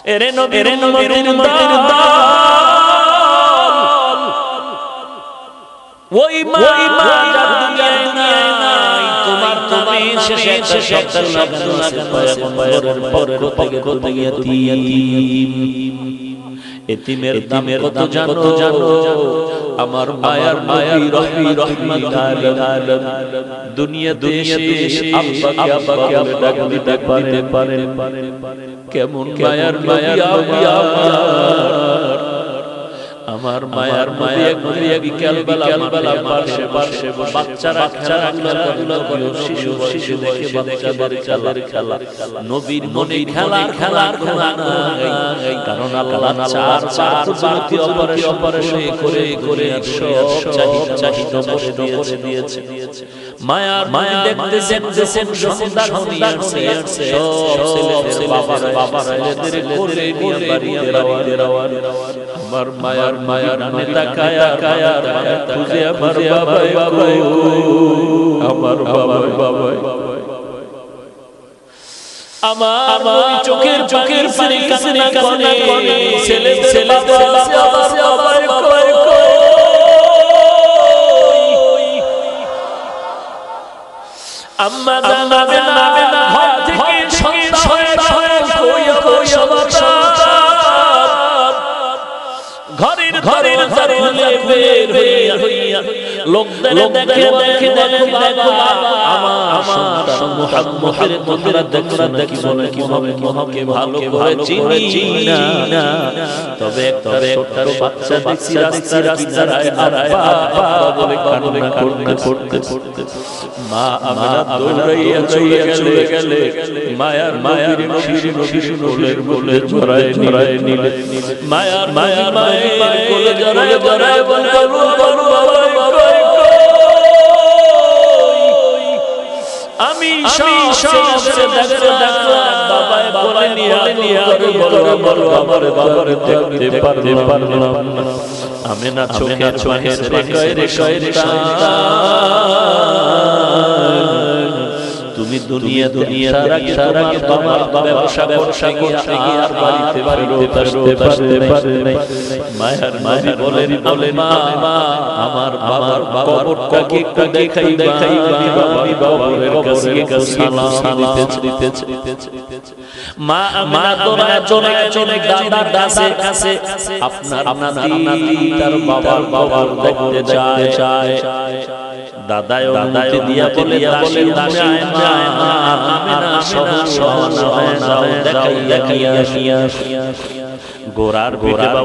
এরে নবীর উম্মতের দল ওই মা যার দুনিয়ায় নাই তোমার নামে শেষে একটা শব্দ লাগানো আছে পয়গম্বরের পরের থেকে ইয়াতীম এতিমের দাম কত জানো আমার মায়ার নবী রহমাতুল আলামিন দুনিয়াতে এসে আব্বাকে ডাকতে পারেন কেমন মায়ার নবী আমার মায়ার এক বিকেল বেলা পাশে বাচ্চারা খেলাধুলা করে শিশু দেখে বাচ্চাদের খেলা নবীর মনে খেলার নাই কারণ আল্লাহ চার অপারেশন করে সব চাহিদা করে দিয়েছে মায়ার দেখতেছেন সন্তান আসছে সব ছেলেদের বাবা ছেলেদের কোলে নিয়ে বাড়িতে রওয়ানা আমার মায়ার নেতা কায়া খুঁজে আমার বাবা আমার চোখের কান্না করে ছেলে আম্মা জানা ঘর থেকে সন্ধ্যা হয়ে ঘরের দরজা খুলে বের হইয়া লোকদের দেখে আমার সন্তান মুহাম্মদের তোমরা দেখছো কি মোহাম্মদকে ভালো করে চিনি না তবে একটা ছোট্ট বাচ্চা দেখছি রাস্তায় আব্বা বলে কান্না করতে মা আমিনা দৌড়াইয়া চলে গেলে মায়ার শিশু কোলের জড়ায় নিলে মায়ার কোলে জড়ায় বলে আমি সব দেখো বাবা বলে নিয়ে বলো বাবার দেখতে পারলাম আমি না চোখের রে তুমি দুনিয়া সারা তোমার ব্যবসা গিয়ে আর বাড়িতে আসতে পারতে নাই মায়ার নবী বলেন মা আমার বাবার কবরটাকে একটু দেখাইবা আমি বাবার কাছে সালাম দিতেছি মা দৌড়ায় চলে দাদার কাছে আপনার নাতি তার বাবার দেখতে চায় দাদায় অনুমতি দিয়া বলে দেখাইয়া গোরার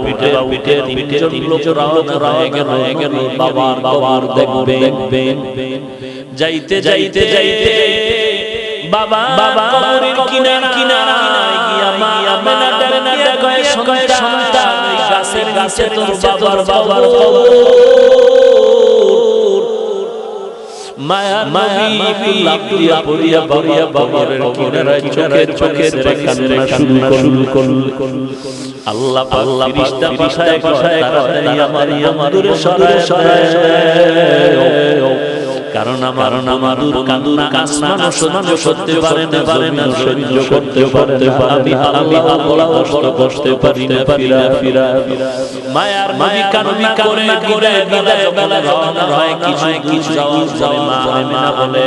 উঠে তিনজন লোক রওনা হয়ে গেল বাবার দেখবেন যাইতে বাবা কবরের কিনারা গিয়া মা আমেনা দেখে সন্তান গাছের গাছে তোর বাবার মায়ার নবী লাফিয়া পড়িয়া বাবার কিনারায় চোখের কান্না শুরু করল আল্লাহ ফেরেশতা পাঠায় তাড়াতাড়ি আমার দূরে সরায় কারণ আমার কান্না মানুষ করতে পারে না সহ্য করতে আমি আল্লাহ বসতে পারি না ফিরা মায়ার নবী কান্না করে বিদায় বেলা রওনা হয় কিছু যাওয়ার মা আমিনা বলে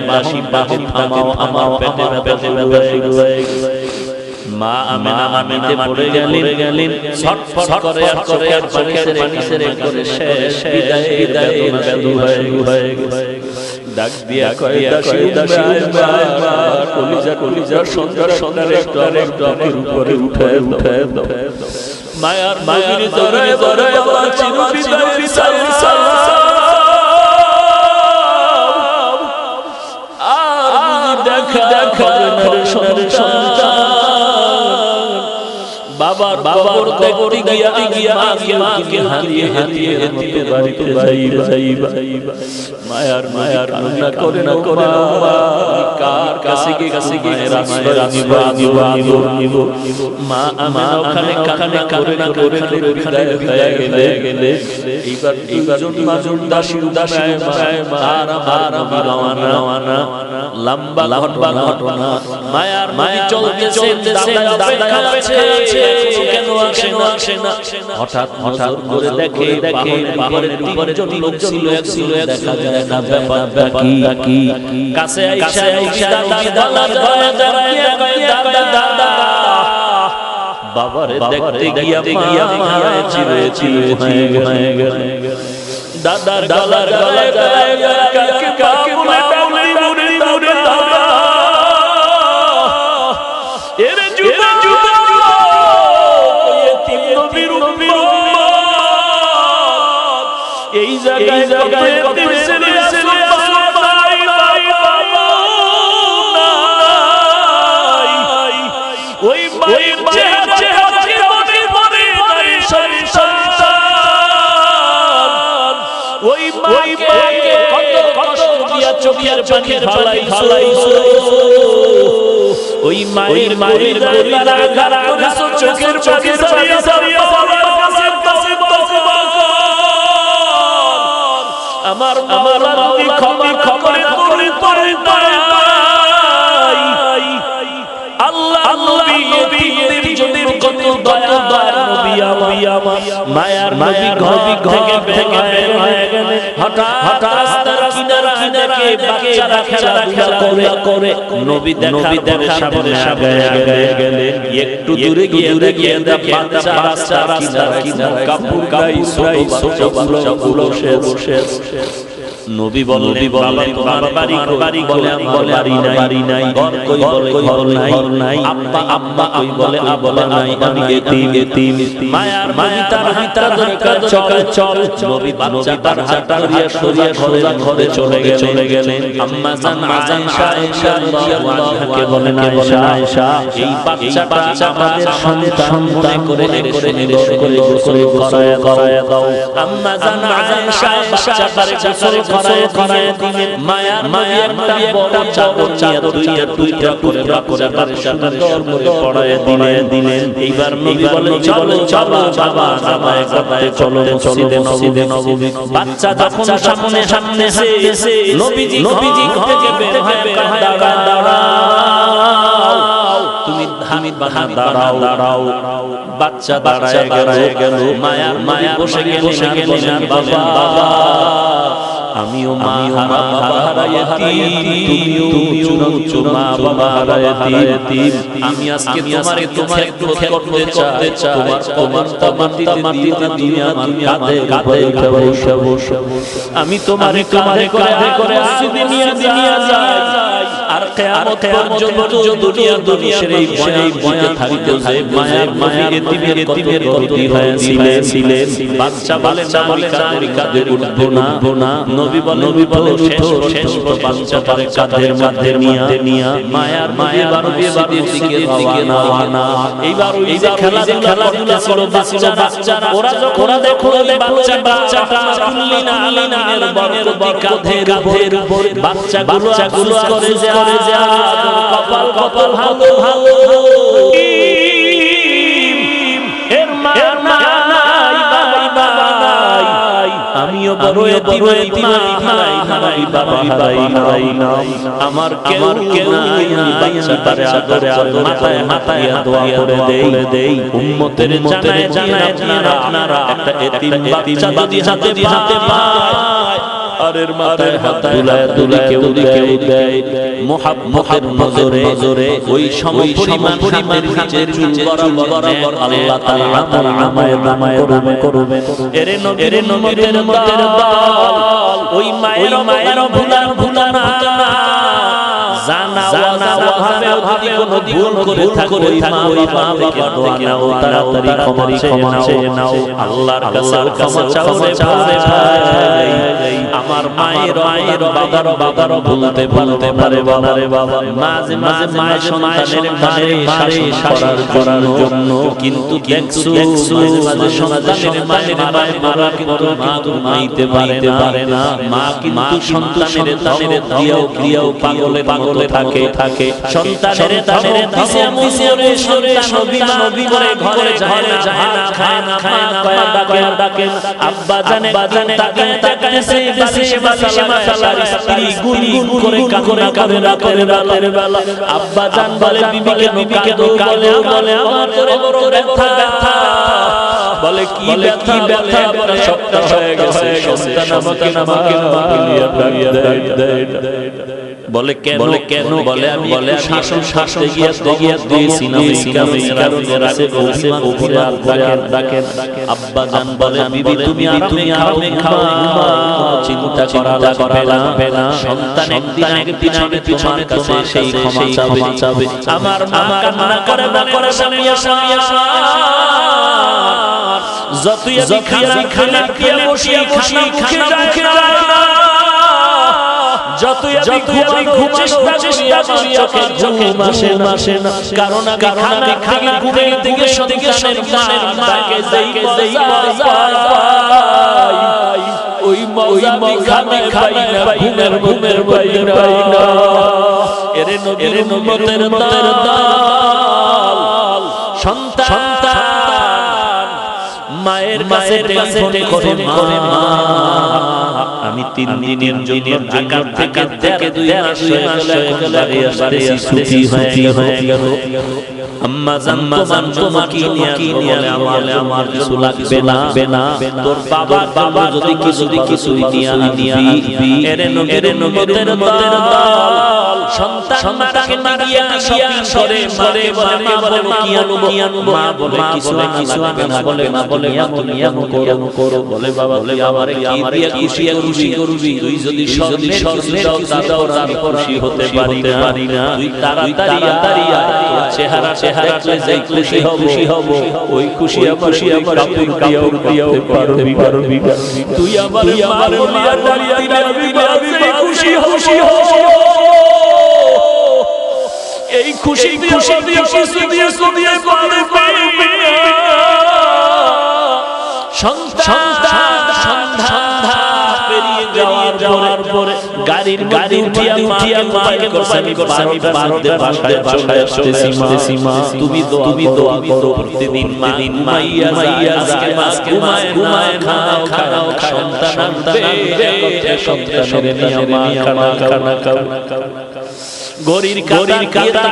বাসি থামাও আমার পেটে ব্যথা শুরু হয়ে গেল মা আমিনা পড়ে গেলেন ছটফট করে আর পানি করে শেষ বিদায় হয়ে গেছে ডাক দিয়া কয় কলিজা সন্তান একটু আমার উপরে উঠে দাও মায়ার নবীর দরায় আমার চিরবিদায় সালাম আর দেখা সন্তান বাবার কবর দেখতে গিয়া মাকে হারিয়ে মতো বাড়িতে যাইবা মায়ার কান্না করে না কার কাছে গিয়ে রাস্তা নিব মা ওখানে কান্না করে বিদায় হয়ে গেলে এইবার জন দাসী তার আমার রওনা লম্বা ঘটনা মায়ার চলতেছে দাদা আছে কেন আসে না হঠাৎ করে দেখে পাহাড়ের উপরে লোক ছিল দেখা যায় না ব্যাপার কি কাছে আইসা দাদা বাবারে দেখতে গিয়া মায়া চিরে হয়ে গেল দাদার গলার কাকে বলে দাদা এরে জুবা এই জায়গায় কত ছেলে ওই মায়ের চেহারা মনে নাই সন্তান ওই মাকে কত কষ্ট দিয়া চোখের পানি ফালাইছো ওই মায়ের গারা চোখের সারিয়া আমার নবী ক্ষমা করে আল্লাহ নবীর জন্য কত দয়া নবী আমার মায়ার নবী ঘর থেকে হয়ে গেলেন হঠাৎ রাস্তার কিনারে বাচ্চারা খেলাধুলা করে নবী দেখার সামনে গেলেন একটু দূরে গিয়ে দেখে রাস্তার কিনারে কাপড় গায়ে ছোট গুলো বসে নবী বললেন বাবা তোমার বাড়ি বলে আমার বাড়ি নাই ঘর কই বলে ঘর নাই আব্বা কই বলে বলে নাই আমি এতিম মায়ার তার হাতটা ধরে চল নবী বাচ্চাটার হাতটা সরিয়ে ঘরে চলে গেলেন আম্মা জান আয়েশা রাদিয়াল্লাহু বলেন আয়েশা এই বাচ্চাটা আমাদের সন্তান করে গোসল করায়া দাও আম্মা জান আয়েশা বাচ্চাটারে গোসল করায় দিলেন মায়ার একটা বড় চাদর নিয়ে দুইটা করে সুন্দর করে পড়ায় দিলেন এইবার নবী বলেন চলো বাবা জামায়ে করতে চলো মসজিদে নববী বাচ্চা যখন সামনে এসে নবীজি থেকে বের হয়ে দাঁড়াও তুমি হামিদ বানা দাঁড়াও বাচ্চা দাঁড়ায় গেল মায়া বসে গেলেন বাবা আমিও মা বাবা হারাইতি তুমিও মা বাবা হারাইতি আমি আজকে তোমার করতে চাই তোমার মাটিতে দুনিয়া কাঁধে বসে আমি তোমারে কাঁধে করে মসজিদে নিয়ে যাই আর কিয়ামত পর্যন্ত দুনিয়া সেই বয়া থাকিতে যে মায়া এতিমের গতি হয়েছিলেন বাচ্চা বলে কাঁধে উঠবো না নবী বলে শেষ বাচ্চাটারে কাঁধের মধ্যে নিয়া মায়ার মসজিদের দিকে রওনা এইবার ওই যে খেলাধুলা ছিল বাচ্চারা ওরা দেখো বাচ্চাটা আলিনার বড় কাঁধের উপর বাচ্চাগুলো করে যা কপাল ভালো এর মা নাই আমিও বড় এতিম হারাই বাবা হারাই না আমার কেউ নাই বাচ্চাটারে আদরে মাথায় দোয়া করে দেই উম্মতের জানায় আপনারা একটা এতিম বাচ্চা যদি হাতে পায় আরের মাথায় হাত দুলায় কেউ দেয় মুহাব্বতের নজরে ওই সমপরিমাণ হাতের নিচে চুল বরাবর আল্লাহ তাআলা আমায় করবে এরে নবীর দল ওই মায়ের ভুলা না জানা ভাবে যদি কোনো ভুল করে থাকো ওই মা বাবা দোয়া নাও তাড়াতাড়ি ক্ষমা চেয়ে নাও আল্লাহর কাছে ক্ষমা চাও রে ভাই আমার মায়ের বাবার বলতে পারে বাবা রে বাবা, মাঝে মাঝে মায়ের সন্তানের মারে করার জন্য, কিন্তু দেখছো মাঝে সন্তানের মায়ের মারার কিন্তু মা তো মাইতে পারে না। মা কিন্তু সন্তানের দিয়েও পাগলে থাকে। সন্তানের দিছে সন্তান নবী করে ঘরে যায় না, খায় না, ডাকে আব্বা জানে তাকাইছে বাসে মাশাআল্লাহ, স্ত্রী গুনি করে কাঁদে রাতের বেলা। আব্বা জান বলে বিবিকে কাঁদো, বলে আমার তোরে বড় ব্যথা, বলে কি ব্যথা, বলে সবটা হয়ে গেছে, সন্তান আমাকে বলিয়া দেয়। বলে কেন, বলে আমি শাসন গিয়ে দিয়েছিলাম, এই কারণে রাতে অভিমান ডাকেন। আব্বা জান বলে বিবি তুমি আরামে খাও, চিন্তা করা লাগবে না। সন্তান একদিন তোমার কাছে সেই ক্ষমা চাবে। আমার মা কান্না করে যতই আমি খানা বসি খানা মুখে যায় না, যতই আমি ঘুমাই চেষ্টা করি আমার চোখে ঘুম আসে না, কারণ আমি খানা ঘুমে থেকে সন্তানের মাকে যেই ওই মজা খাই না, ঘুমের পাই না। এরে নবীর উম্মতের দল, সন্তান মায়ের কাছে টেলিফোন করে মা আমি 3 দিনের জন্য ঢাকা থেকে 2 মাস হয়ে গেল বাড়ি ছুটি হয়ে গেল। আম্মা জান তোমার কি নিয়ে আমার কিছু লাগবে না, তোর বাবা যদি কিছু নিয়ে আনবি। এরে নবীর দল, সন্তান মাকে নিয়ে শপিং করে মা কি আনবো, মা বলে কিছু আনবে না, বলে তুমি করো। বলে বাবা আমারে কি দিয়ে খুশি করবি, তুই যদি স্বর্ণের দাও আমি খুশি হতে পারি না। তুই তাড়াতাড়ি চেহারা দেখলে যেই খুশি হব, ওই খুশি আমার কাপড় দিয়েও পারবি। তুই আমার বলিয়া দাঁড়িয়ে খুশি হব, এই খুশি দিয়ে পারবি। সন্ধ্যা পেরিয়ে যাওয়ার পরে গাড়ির উঠিয়া মাকে করছি 12টার বাসায় আসতেছি মা, তুমি দোয়া করো প্রতিদিন মাইয়া আজকে ঘুমায় খাও সন্তান সন্তানের নিয়ে খানা খাও। গরির কাতা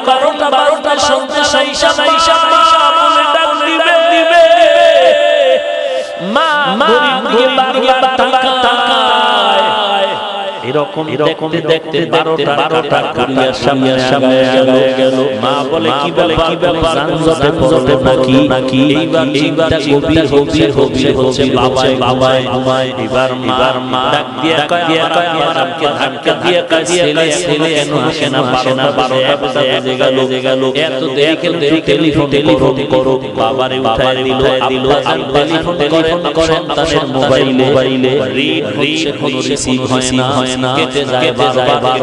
কখন 12টা সন্ধ্যা সাইসা বলে ডাক দিবে, মা গরির বারবার তাকায়। এরকম দেখতে 12টা ঘুরিয়া সামনে গেল। মা বলে কি ব্যাপার জানজটে নাকি এইবার গভীর হচ্ছে বাবায়। এবার মা ডাক দিয়ে কয় আমাকে ধাক্কা দিয়ে ছেলে কেন আসে না, 12টা বেজে গেল, এত দেরি কেন, টেলিফোন করো। বাবারে উঠায় দিল। টেলিফোন করে সন্তানের মোবাইলে রিং রিসিভ হয় না, কেটে যায় বারবার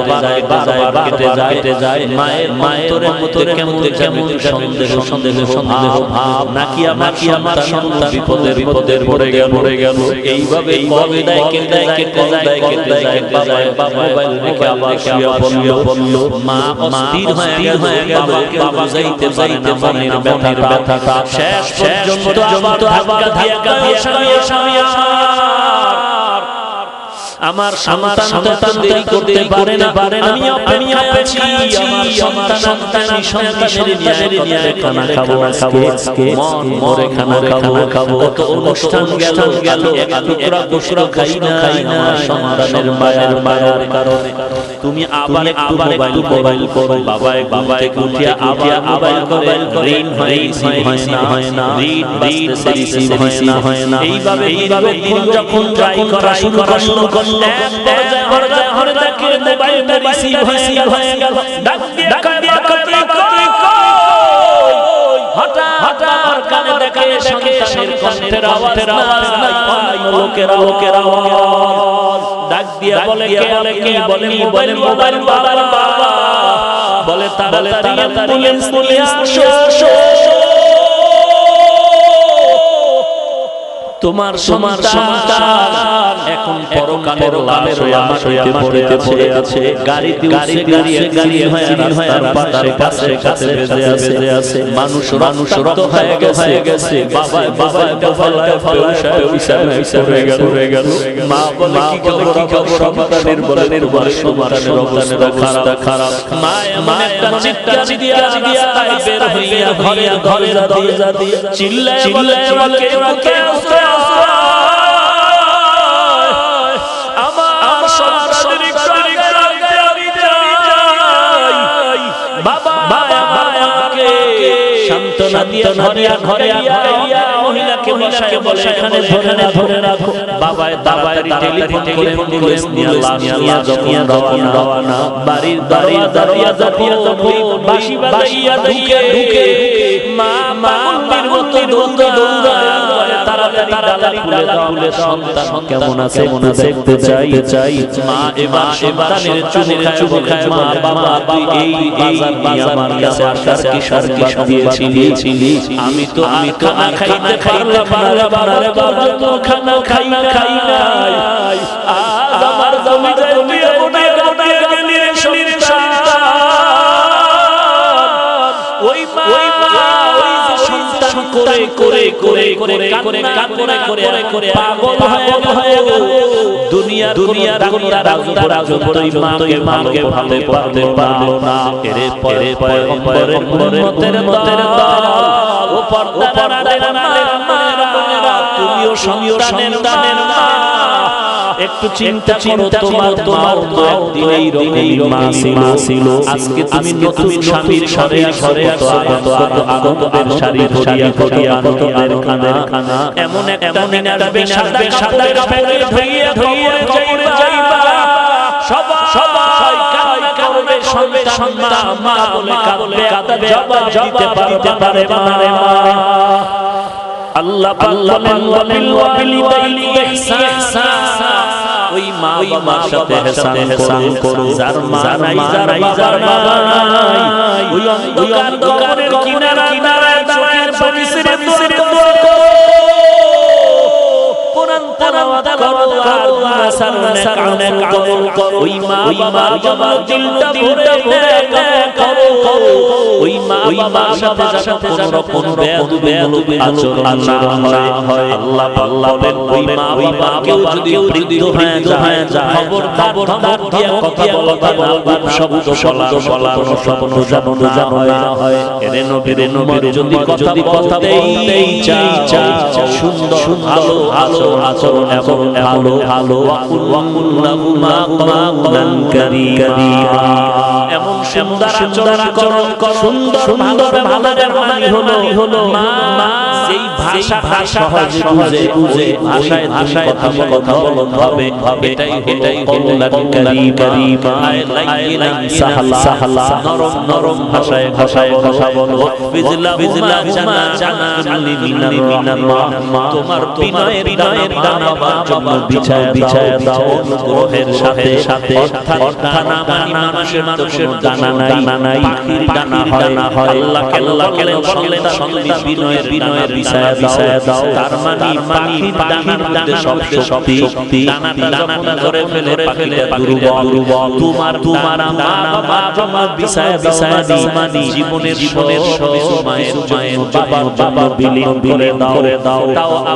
কেটে যায়। মায়ের অন্তরে কেমন সন্দেহ ভাব, নাকি আমার সন্তান বিপদের পড়ে গেল। এইভাবে কেটে যায়। বাবা মোবাইল রেখে আবার শুয়ে পড়ল। মা অস্থির হয়ে গেল, বাবা যাইতে মনের ব্যথা। শেষ পর্যন্ত আবার ধাক্কা দিয়ে স্বামী আমার সন্তান দেরি করতে পারে না, আমি আছি। আমার সন্তানের নিয়ে খানা খাবো আজকে, মন মরে খানা খাবো। কত অনুষ্ঠান গেল, এক টুকরা খাই না সন্তানের মায়ের কারণে। তুমি আবার একটু মোবাইল করো। বাবা উঠিয়া আবার মোবাইল রিং হয় না, হয় না। এইভাবে যখন ট্রাই করা শুরু করলো, হঠাৎ কানে দেখে কণ্ঠের আওয়াজ নাই, অন্য লোকের আওয়াজ। ডাক দিয়া বলে কে বলে মোবাইল বাবা, বলে তাড়াতাড়ি অ্যাম্বুলেন্স নিয়ে আসো, তোমার সন্তান এখন পরকালের লাশ হয়ে মাটিতে পড়ে আছে, গাড়িতে হয়ে রাস্তার পাশে কাছে বেজে আছে, মানুষ রক্ত হয়ে গেছে, বাবা ফলায় পড়ে গেল। মা বলে কি খবর, সন্তানের সন্তানের অবস্থা খারাপ। মা এমন একটা চিৎকার দিয়া রাস্তায় বের হইয়া ঘরের দরজা দিয়ে চিল্লায় বলে কে সান্ত্বনা দিয়ে ঘরে মহিলাকে বলে এখানে ধরে রাখো। বাবায় টেলিফোন করে অ্যাম্বুলেন্স নিয়ে লাশ নিয়ে রওনা। বাড়ির দরজা বাঁশি বাজাইয়া ঢুকে মা পাগলের মতো দৌড়ায়, তাড়াতাড়ি খুলে সন্তান কেমন আছে দেখতে চাই। মা এবার সন্তানের চুমু খায়, মা বাবা তুই এই বাজার আমার কাছে আসার কি সংবাদ দিয়েছিলি, আমি তো খানা খাইতে পারলাম না বাবা, তো খানা খাই নাই, আজ আমার জমি দিয়ে গোটা গেলি রে সন্তান। ওই মা সন্তান করে পাগল হয়ে দুনিয়ার মাকে ভালো পারতে পারলো না। এর পরে পয়গম্বরের উম্মতের দল ও পর্দার মা, তুমিও সন্তানের মা, একটু চিন্তা করো, তোমার একদিন এই রকম মা ছিল, আজকে তুমি নতুন স্বামীর ঘরে আগতদের শাড়ি ধরিয়া কতদের খানা, এমন একটা দিন আসবে সাদা কাপড়ে ধুইয়া কবরে যাইবা, সবাই কান্না করবে, সন্তান মা বলে কাঁদবে, জবাব দিতে পারে মা। আল্লাহ বলেন ওয়াবিল ইহসান, ওই মা বাবার সাথে ইহসান করো, যার মা নাই যার বাবা নাই, ওই অন্ধকারের কিনারায় চোখের পানি ছেড়ে দোয়া করো, কোরআন তেলাওয়াত করো, আর নাসারুনের কবুল করো। ওই মা বাবার দিলটা ভরে করো, ওই মা বাবার সাথে কোনো রকম বেয়াদবি আচরণ না হয়। আল্লাহ বলেন ওই মা বাবাকেও যদি বৃদ্ধ হয়ে যায়, খবরদার দিয়ে কথা বলা শব্দ বলানো স্বপ্ন জানো না হয়। এরে নবীর যদি কথা বলতেই চাও, সুন্দর আচরণ ভালো এমন সুন্দর আচরণ করো, সুন্দর ভালো হলো মা, যেই ভাষা সহজে বুঝে ভাষায় কথা বলতে হবে, এটাই কওলান কারীমা, সাহলা নরম ভাষায় কথা বলো। বিজলা জানা মিনার রাহমা, তোমার বিনয়ের ডানা জন্য বিছায়া দাও গ্রহের সাথে, অর্থাৎ মানুষের ডানা নাই, পাখির ডানা হয়। আল্লাহকে বললেন সন্তান বিনয়ের বিছায়া দাও, তার মানে পাখির ডানার মধ্যে সব শক্তি, ডানাটা ধরে ফেলে দুর্বল। তোমার মা বাবা বিছায়া দাও, মানে জীবনের মায়ের বাবা বিলীন করে দাও।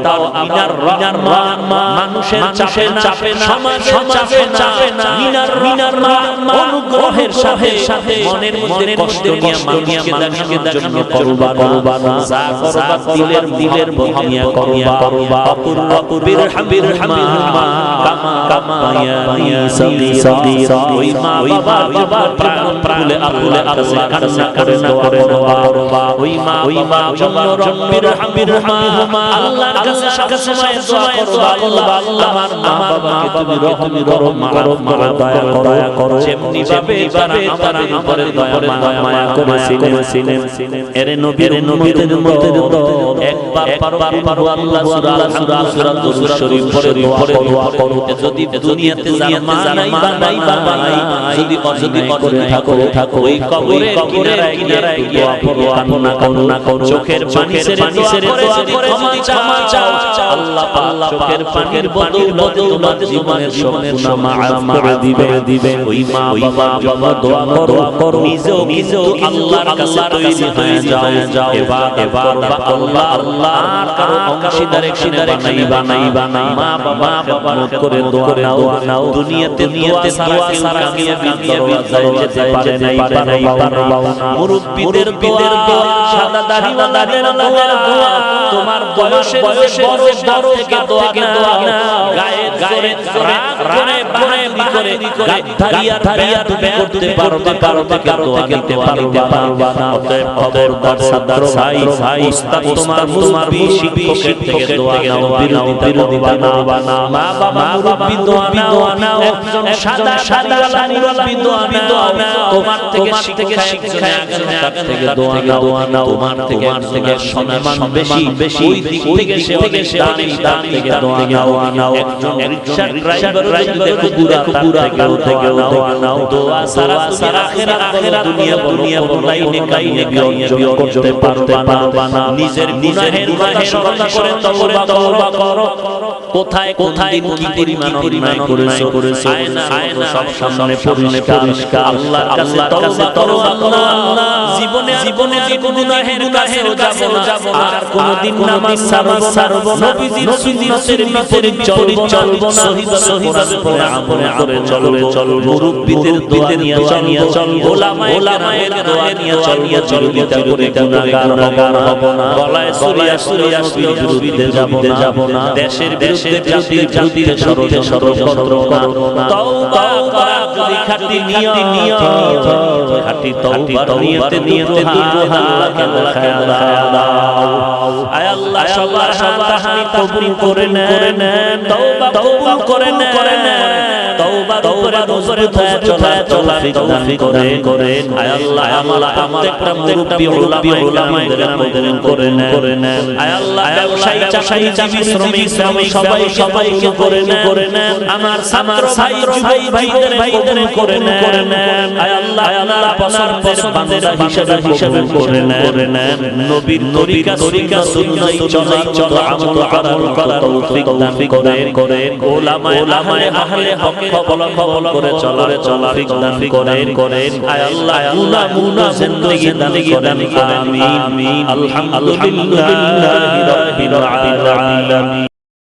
তাও মিনার রাহমা, মানুষের চাপে না, সমাজের চাপে না, মিনার রাহমা অনুগ্রহের সাথে মনের মধ্যে কষ্ট নিয়ে মানুষকে দেখানোর করবা না, যা করবা দিলের ভাঙিয়া করবা। অকুর বিরহামিরহামা কামা ইয়া সাগীরা, ওই মা বাবা প্রাণ খুলে আল্লাহ কান্না করে করবা। ওই মা জন্য রব্বিরহামিরহামা, আল্লাহর কাছে সময় দোয়া করবা, আল্লাহ আমার বাবাকে তুমি রহম করো, দয়া করো, যেমনি ভাবে তারা উপরে দয়া মায়া করেছিলেন। এরে নবীর উম্মতের দল একবার পারো আল্লাহ সূরা দুরূদ শরীফ পড়ে দোয়া করো যদি দুনিয়াতে জানা নাই বা নাই যদি অন্যায় করে থাকো ওই কবরের কিনারায় দোয়া করো কান্না করো চোখের পানি ছেড়ে দোয়া করে ক্ষমা চাও আল্লাহ পাক চোখের পানির বদৌলতে তোমার জীবনের সব গুনাহ মাফ করে দিবে ওই মা বাবা দোয়া করো নিজেও আল্লাহর কাছে তৈরি হয়ে যাও এবার আল্লাহ আর কারো অংশীদার বানাইবা না মা বাবা করে দোয়া নাও দুনিয়াতে দোয়া ছাড়া কামিয়াবি যেতে পারে নাই মুরব্বিদের দোয়া সাদা দাড়িওয়ালাদের দোয়া তোমার বয়সের বড় থেকে দোয়া না গায়ের জোরে বাহাদুরি করে গাদ্দারিয়া তুমি করতে পারো দোয়া নিতে পারবা না খবরদার সাদার ভাই উস্তাদ তোমার মুরব্বি শিক্ষকের থেকে দোয়া নাও বিরোধী বানাবা না মা বাবা মুরব্বি দোয়া নাও একজন সাদা মুরব্বি দোয়া নাও তোমার থেকে শিক্ষা একজনের কাছ থেকে দোয়া নাও তোমার থেকে সম্মান বেশি ওই দিক থেকে সে দামি থেকে দোয়া নাও একজন রিকশা ড্রাইভার পুরা থেকে নাও দোয়া সারা আখিরাত দুনিয়া বড় লাইনে বিয়োগ করতে পারবা না নিজের গুনাহের কথা স্মরণ করে তওবা করো কোথায় কি পরিমাণ অন্যায় করেছো আয়না সব সামনে পরিষ্কার আল্লাহর কাছে তওবা করো আল্লাহ জীবনে গুনাহের কাছেও যাব না আর কোনদিন নামাজ ছাড়বো না নবীজির সুন্নাতের বিপরীত চলবো না সহিভাবে আমল করে চলবো মুরব্বিদের দোয়া নিয়ে চলবো ওলামায়ের দোয়া নিয়ে চলবো করে গুনাহগার হব না গলায় সুরিয়া বিরুদ্ধে যাব না দেশের বিরুদ্ধে জাতির ষড়যন্ত্র করব না তওবা করা যদি খাঁটি নিয়ত খাঁটি তওবার নিয়তে আল্লাহকে খেয়াল দাও আয় আল্লাহ সবার হাত কবুল করে নেন তওবা কবুল করে নেন তওবার উপরে চলা তৌফিক দান করেন আয় আল্লাহ প্রত্যেকটা মুরব্বি উলামায়ে কেরাম করে নেন আয় আল্লাহ ব্যবসায়ী চাষাই শ্রমিক সবাইকে করে নেন আমার ভাই ভাইদের করে নেন আয় আল্লাহ আপনার বান্দা হিসাবে করে নেন নবীর তরিকা সুন্নাহ চলা আমল করার তৌফিক দান করেন ওলামায়ে আহলে হক ফলো করে চলার তৌফিক দান করেন আয় আল্লাহ মুনা জিন্দেগি দান করেন আমিন আলহামদুলিল্লাহি রাব্বিল আলামিন।